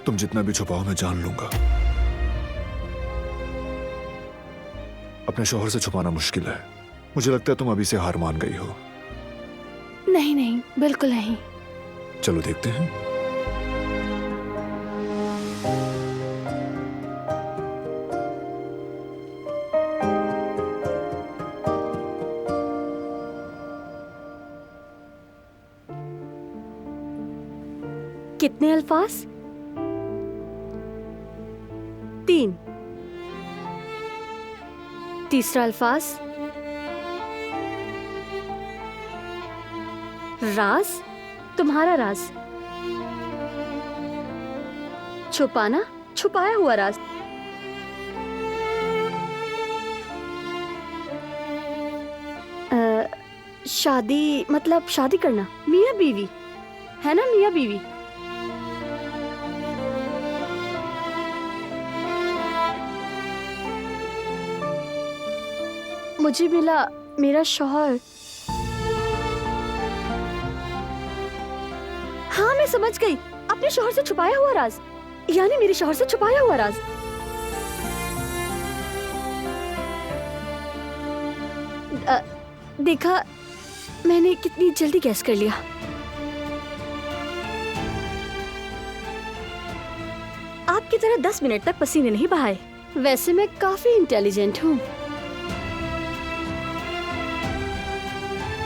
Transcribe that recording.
तुम जितना भी छुपाओ मैं जान लूंगा। अपने शौहर से छुपाना मुश्किल है। मुझे लगता है तुम अभी से हार मान गई हो। नहीं नहीं, बिल्कुल नहीं। चलो देखते हैं। कितने अल्फाज? 3। तीसरा अल्फाज राज, तुम्हारा राज। छुपाना, छुपाया हुआ राज। शादी मतलब शादी करना, मियां बीवी, है ना? मियां बीवी। मुझे मिला मेरा शौहर। हाँ मैं समझ गई, अपने शौहर से छुपाया हुआ राज, यानी मेरे शौहर से छुपाया हुआ राज। देखा, मैंने कितनी जल्दी गैस कर लिया। आपकी तरह 10 मिनट तक पसीने नहीं बहाए। वैसे मैं काफी इंटेलिजेंट हूँ।